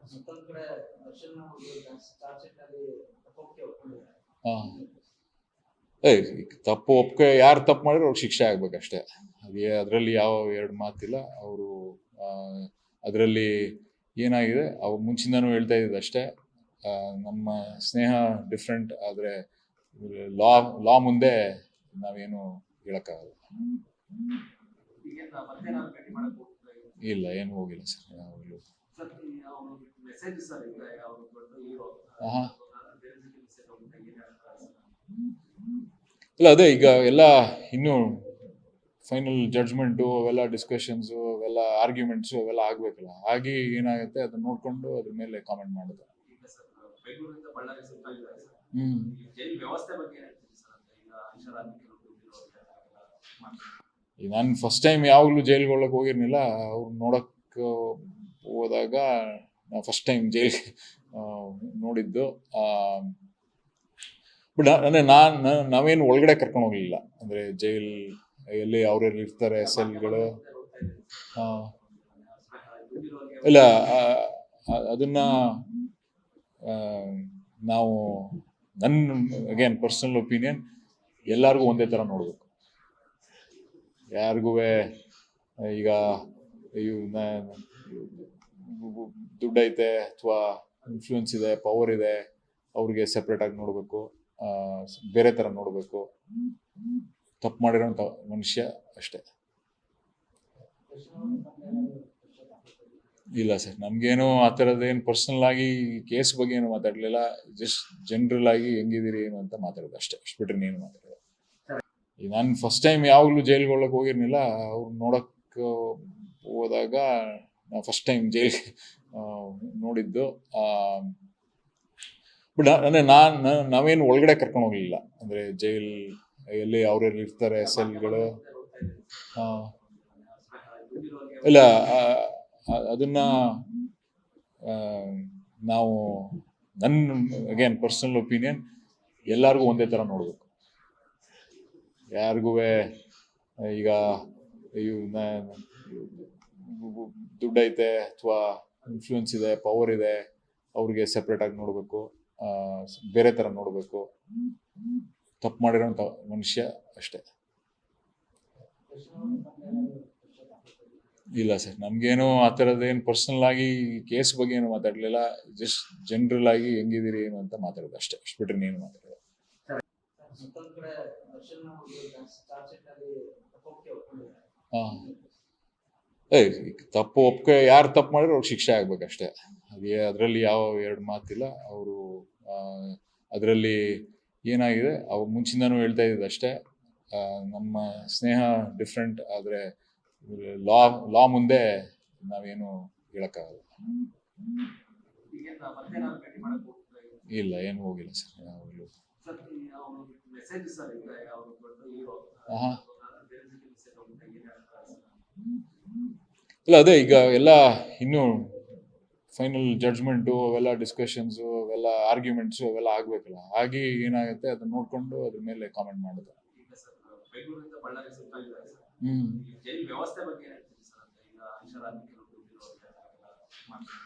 ಮತ್ತೊಂದ್ ಕಡೆ Darshan charge sheet ಅಲ್ಲಿ ತಪ್ಪೊಪ್ಪಿಗೆ ಒಪ್ಕೊಂಡಿದ್ದಾರೆ. ತಪ್ಪು ಒಪ್ಪಿಗೆ ಯಾರು ತಪ್ಪು ಮಾಡಿದ್ರೆ ಅವ್ರಿಗೆ ಶಿಕ್ಷೆ ಆಗ್ಬೇಕಷ್ಟೇ. ಅದರಲ್ಲಿ ಯಾವ ಎರಡು ಮಾತಿಲ್ಲ. ಅವರು ಅದರಲ್ಲಿ ಏನಾಗಿದೆ ಅವ್ರು ಮುಂಚಿಂದನೂ ಹೇಳ್ತಾ ಇದ್ದಿದ್ದು ಅಷ್ಟೇ. ನಮ್ಮ ಸ್ನೇಹ ಡಿಫ್ರೆಂಟ್, ಆದರೆ ಲಾ ಮುಂದೆ ನಾವೇನು ಹೇಳಕ್ಕಾಗಲ್ಲ. ಇಲ್ಲ, ಏನು ಹೋಗಿಲ್ಲ ಸರ್. ಯಾವಾಗಲೂ ಇಲ್ಲ, ಅದೇ ಈಗ ಎಲ್ಲ ಇನ್ನೂ ಫೈನಲ್ ಜಡ್ಜ್ಮೆಂಟು ಅವೆಲ್ಲ ಡಿಸ್ಕಷನ್ಸು ಅವೆಲ್ಲ ಆರ್ಗ್ಯುಮೆಂಟ್ಸು ಅವೆಲ್ಲ ಆಗ್ಬೇಕಲ್ಲ. ಆಗಿ ಏನಾಗುತ್ತೆ ಅದನ್ನ ನೋಡ್ಕೊಂಡು ಅದ್ರ ಮೇಲೆ ಕಾಮೆಂಟ್ ಮಾಡೋದು. ನಾನು ಫಸ್ಟ್ ಟೈಮ್ ಯಾವಾಗಲೂ ಜೈಲ್ಗೆ ಒಳಗೆ ಹೋಗಿರ್ನಿಲ್ಲ. ಅವ್ರು ನೋಡಕ್ ಹೋದಾಗ ನಾವು ಫಸ್ಟ್ ಟೈಮ್ ಜೈಲ್ಗೆ ನೋಡಿದ್ದು. ಬಟ್ ಅಂದರೆ ನಾವೇನು ಒಳಗಡೆ ಕರ್ಕೊಂಡು ಹೋಗ್ಲಿಲ್ಲ. ಅಂದರೆ ಜೈಲ್ ಎಲ್ಲಿ ಅವ್ರೆಲ್ಲಿ ಇರ್ತಾರೆ ಸೆಲ್ಗಳು. ಇಲ್ಲ, ಅದನ್ನ ನಾವು ಅಗೇನ್ ಪರ್ಸನಲ್ ಒಪಿನಿಯನ್, ಎಲ್ಲರಿಗೂ ಒಂದೇ ಥರ ನೋಡಬೇಕು. ಯಾರಿಗೂ ಈಗ ದುಡ್ಡೈತೆ ಅಥವಾ ಇನ್ಫ್ಲೂಯೆನ್ಸ್ ಇದೆ, ಪವರ್ ಇದೆ, ಅವ್ರಿಗೆ ಸೆಪ್ರೇಟಾಗಿ ನೋಡಬೇಕು, ಬೇರೆ ಥರ ನೋಡಬೇಕು. ತಪ್ಪು ಮಾಡಿರೋಂಥ ಮನುಷ್ಯ ಅಷ್ಟೇ. ಇಲ್ಲ ಸರ್, ನಮಗೇನು ಆ ಥರದ್ದೇನು ಪರ್ಸನಲ್ ಆಗಿ ಕೇಸ್ ಬಗ್ಗೆ ಏನು ಮಾತಾಡಲಿಲ್ಲ. ಜಸ್ಟ್ ಜನರಲ್ ಆಗಿ ಹೆಂಗಿದ್ದೀರಿ ಏನು ಅಂತ ಮಾತಾಡೋದು ಅಷ್ಟೇ. ಅಷ್ಟು ಬಿಟ್ರೆ ನೀನು ಮಾತಾಡೋದು. ನಾನು ಫಸ್ಟ್ ಟೈಮ್ ಯಾವಾಗಲೂ ಜೈಲ್ಗೆ ಒಳಗೆ ಹೋಗಿರ್ನಿಲ್ಲ. ಅವ್ರು ನೋಡಕ್ ಹೋದಾಗ ನಾವು ಫಸ್ಟ್ ಟೈಮ್ ಜೈಲ್ಗೆ ನೋಡಿದ್ದು. ಬಟ್ ಅಂದರೆ ನಾವೇನು ಒಳಗಡೆ ಕರ್ಕೊಂಡು ಹೋಗ್ಲಿಲ್ಲ. ಅಂದರೆ ಜೈಲ್ ಎಲ್ಲಿ ಅವ್ರೆಲ್ಲಿ ಇರ್ತಾರೆ ಸೆಲ್ಗಳು. ಇಲ್ಲ, ಅದನ್ನ ನಾವು ಅಗೇನ್ ಪರ್ಸನಲ್ ಒಪಿನಿಯನ್, ಎಲ್ಲರಿಗೂ ಒಂದೇ ಥರ ನೋಡಬೇಕು. ಯಾರಿಗೂ ಈಗ ದುಡ್ಡೈತೆ ಅಥವಾ ಇನ್ಫ್ಲೂಯೆನ್ಸ್ ಇದೆ, ಪವರ್ ಇದೆ, ಅವ್ರಿಗೆ ಸೆಪ್ರೇಟಾಗಿ ನೋಡಬೇಕು, ಬೇರೆ ಥರ ನೋಡಬೇಕು. ತಪ್ಪು ಮಾಡಿರೋಂಥ ಮನುಷ್ಯ ಅಷ್ಟೇ. ಇಲ್ಲ ಸರ್, ನಮಗೇನು ಆ ಥರದ್ದೇನು ಪರ್ಸನಲ್ ಆಗಿ ಕೇಸ್ ಬಗ್ಗೆ ಏನು ಮಾತಾಡಲಿಲ್ಲ. ಜಸ್ಟ್ ಜನರಲ್ ಆಗಿ ಹೆಂಗಿದ್ದೀರಿ ಏನು ಅಂತ ಮಾತಾಡೋದು ಅಷ್ಟೇ. ಅಷ್ಟು ಬಿಟ್ರೆ ನೀನು ಮಾತಾಡೋದು. ತಪ್ಪು ಒಪ್ಪಿಗೆ ಯಾರು ತಪ್ಪು ಮಾಡಿದ್ರೆ ಅವ್ರಿಗೆ ಶಿಕ್ಷೆ ಆಗ್ಬೇಕಷ್ಟೇ. ಅದರಲ್ಲಿ ಯಾವ ಎರಡು ಮಾತಿಲ್ಲ. ಅವರು ಅದರಲ್ಲಿ ಏನಾಗಿದೆ ಅವ್ರು ಮುಂಚಿಂದನೂ ಹೇಳ್ತಾ ಇದ್ದಿದ್ದು ಅಷ್ಟೇ. ನಮ್ಮ ಸ್ನೇಹ ಡಿಫ್ರೆಂಟ್, ಆದರೆ ಲಾ ಮುಂದೆ ನಾವೇನು ಹೇಳಕ್ಕಾಗಲ್ಲ. ಇಲ್ಲ, ಏನು ಹೋಗಿಲ್ಲ ಸರ್. ಯಾವಾಗಲೂ ಇಲ್ಲ, ಅದೇ ಈಗ ಎಲ್ಲ ಇನ್ನೂ ಫೈನಲ್ ಜಡ್ಜ್ಮೆಂಟು ಅವೆಲ್ಲ ಡಿಸ್ಕಷನ್ಸು ಅವೆಲ್ಲ ಆರ್ಗ್ಯುಮೆಂಟ್ಸು ಅವೆಲ್ಲ ಆಗ್ಬೇಕಲ್ಲ. ಆಗಿ ಏನಾಗುತ್ತೆ ಅದನ್ನ ನೋಡ್ಕೊಂಡು ಅದ್ರ ಮೇಲೆ ಕಾಮೆಂಟ್ ಮಾಡೋದು.